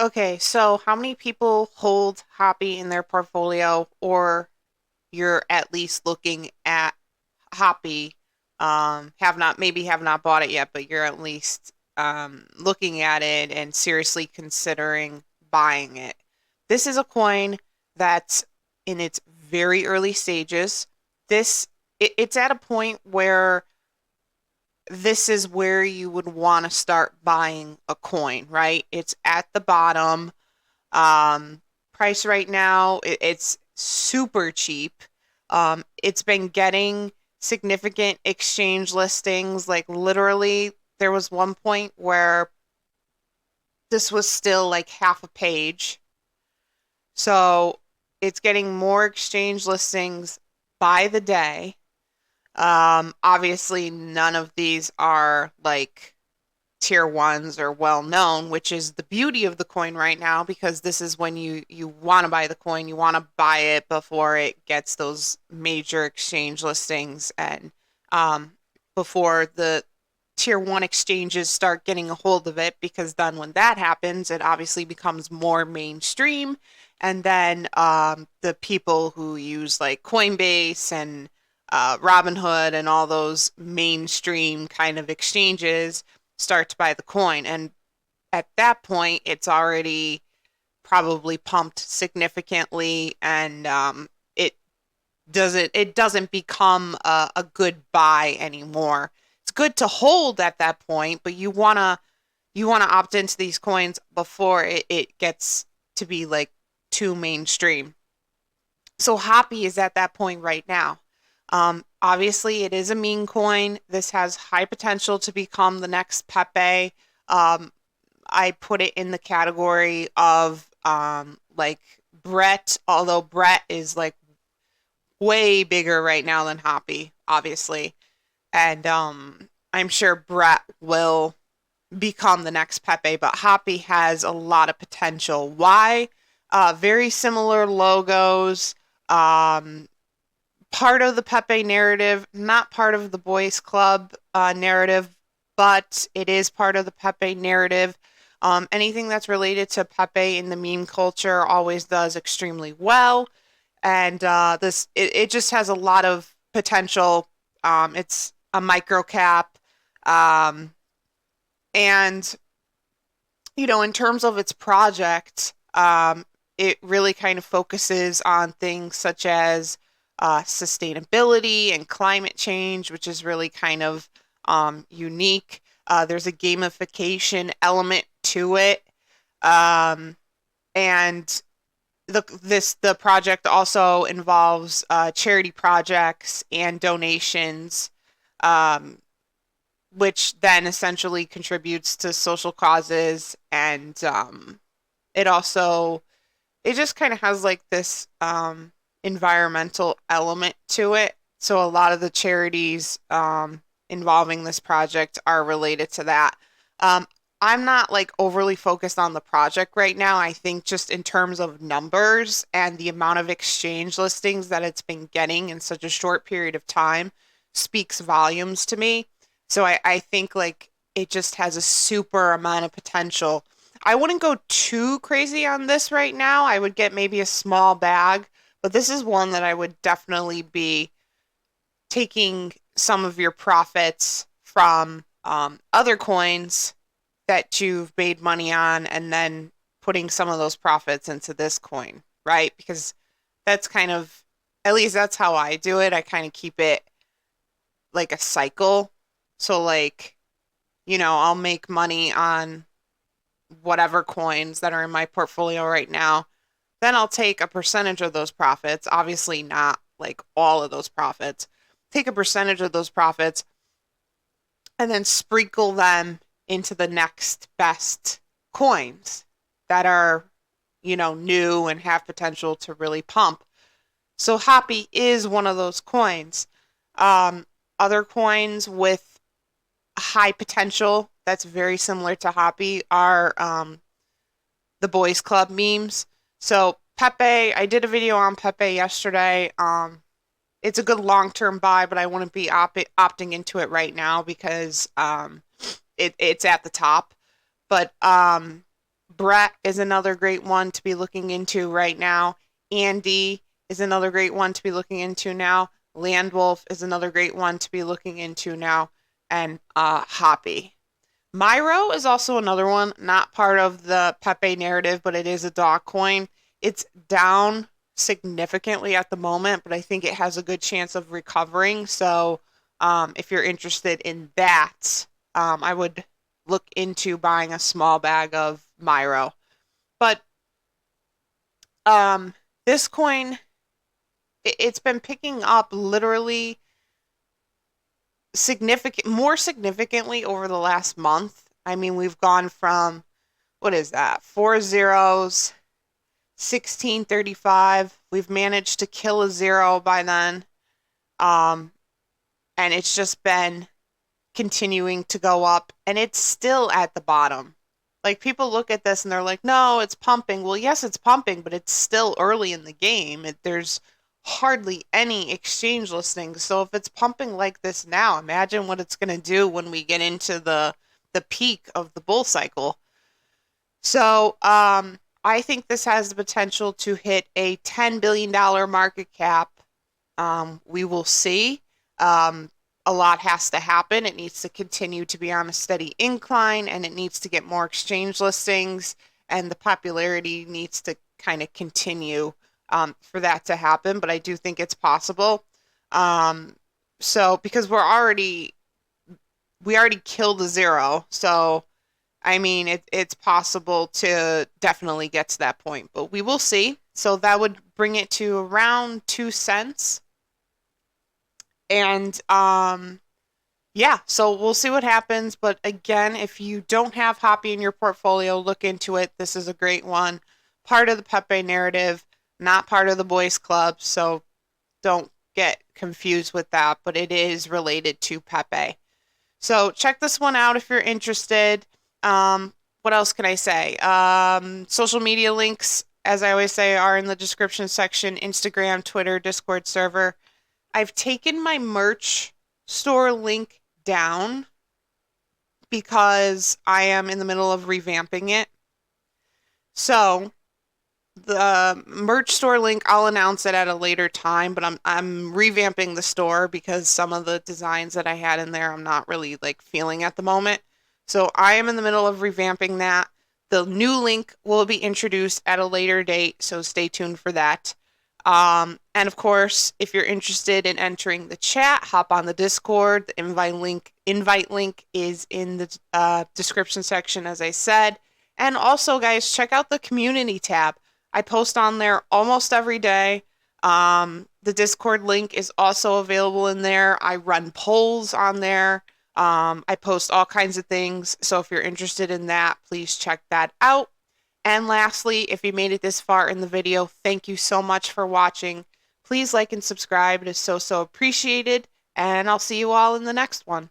Okay, so how many people hold Hoppy in their portfolio, or you're at least looking at Hoppy, have not bought it yet, but you're at least looking at it and seriously considering buying it. This is a coin that's in its very early stages. It's at a point where this is where you would want to start buying a coin, right? It's at the bottom. Um, Price right now, it's super cheap. It's been getting significant exchange listings. Like literally, there was one point where this was still like half a page. So it's getting more exchange listings by the day. Obviously, none of these are like tier ones are well known, which is the beauty of the coin right now because this is when you want to buy the coin, you want to buy it before it gets those major exchange listings and um, before the tier one exchanges start getting a hold of it because then when that happens, it obviously becomes more mainstream. And then the people who use like Coinbase and Robinhood and all those mainstream kind of exchanges start to buy the coin. And at that point, it's already probably pumped significantly, and it doesn't become a good buy anymore. It's good to hold at that point, but you wanna opt into these coins before it gets to be like too mainstream. So Hoppy is at that point right now. Obviously, it is a meme coin. This has high potential to become the next Pepe. Um, I put it in the category of like Brett, although Brett is like way bigger right now than Hoppy, obviously. And I'm sure Brett will become the next Pepe, but Hoppy has a lot of potential. Why? Very similar logos. Um, Part of the Pepe narrative, not part of the Boys Club narrative, but it is part of the Pepe narrative. Anything that's related to Pepe in the meme culture always does extremely well, and it just has a lot of potential. It's a micro cap, um, and in terms of its project, it really kind of focuses on things such as sustainability and climate change, which is really kind of unique. There's a gamification element to it, um, and the project also involves charity projects and donations, um, which then essentially contributes to social causes, and it also it just kind of has like this environmental element to it. So a lot of the charities involving this project are related to that. Um, I'm not like overly focused on the project right now. I think just in terms of numbers and the amount of exchange listings that it's been getting in such a short period of time speaks volumes to me. So I think like it just has a super amount of potential. I wouldn't go too crazy on this right now. I would get maybe a small bag, but this is one that I would definitely be taking some of your profits from other coins that you've made money on and then putting some of those profits into this coin, right? Because that's kind of, at least that's how I do it. I kind of keep it like a cycle. So, like, I'll make money on whatever coins that are in my portfolio right now. Then I'll take a percentage of those profits, obviously not like all of those profits. Take a percentage of those profits and then sprinkle them into the next best coins that are, new and have potential to really pump. So Hoppy is one of those coins. Um, Other coins with high potential that's very similar to Hoppy are the Boys Club memes. So Pepe, I did a video on Pepe yesterday. It's a good long-term buy, but I wouldn't be opting into it right now because it's at the top. But Brett is another great one to be looking into right now. Andy is another great one to be looking into now. Landwolf is another great one to be looking into now. And Hoppy. Myro is also another one, not part of the Pepe narrative, but it is a dog coin. It's down significantly at the moment, but I think it has a good chance of recovering. So if you're interested in that, I would look into buying a small bag of Myro. But um, this coin, it's been picking up literally more significantly over the last month. I mean, we've gone from what is that? Four zeros, 1635. We've managed to kill a zero by then. Um, and it's just been continuing to go up, and it's still at the bottom. Like, people look at this and they're like, no, it's pumping. Well, yes, it's pumping, but it's still early in the game. There's hardly any exchange listings. So if it's pumping like this now, imagine what it's going to do when we get into the peak of the bull cycle. So, I think this has the potential to hit a $10 billion market cap. We will see. A lot has to happen. It needs to continue to be on a steady incline, and it needs to get more exchange listings, and the popularity needs to kind of continue for that to happen. But I do think it's possible. Um, so because we already killed a zero, so I mean it's possible to definitely get to that point, but we will see. So that would bring it to around 2 cents. And yeah, so we'll see what happens. But again, if you don't have Hoppy in your portfolio, look into it. This is a great one. Part of the Pepe narrative, not part of the boys club, so don't get confused with that, but it is related to Pepe. So check this one out if you're interested. What else can I say? Social media links, as I always say, are in the description section: Instagram, Twitter, Discord server. I've taken my merch store link down because I am in the middle of revamping it. So the merch store link, I'll announce it at a later time, but I'm revamping the store because some of the designs that I had in there I'm not really like feeling at the moment. So I am in the middle of revamping that. The new link will be introduced at a later date, so stay tuned for that. And of course, if you're interested in entering the chat, hop on the Discord. The invite link is in the description section, as I said. And also, guys, check out the community tab. I post on there almost every day. The Discord link is also available in there. I run polls on there. I post all kinds of things. So if you're interested in that, please check that out. And lastly, if you made it this far in the video, thank you so much for watching. Please like and subscribe. It is so, so appreciated. And I'll see you all in the next one.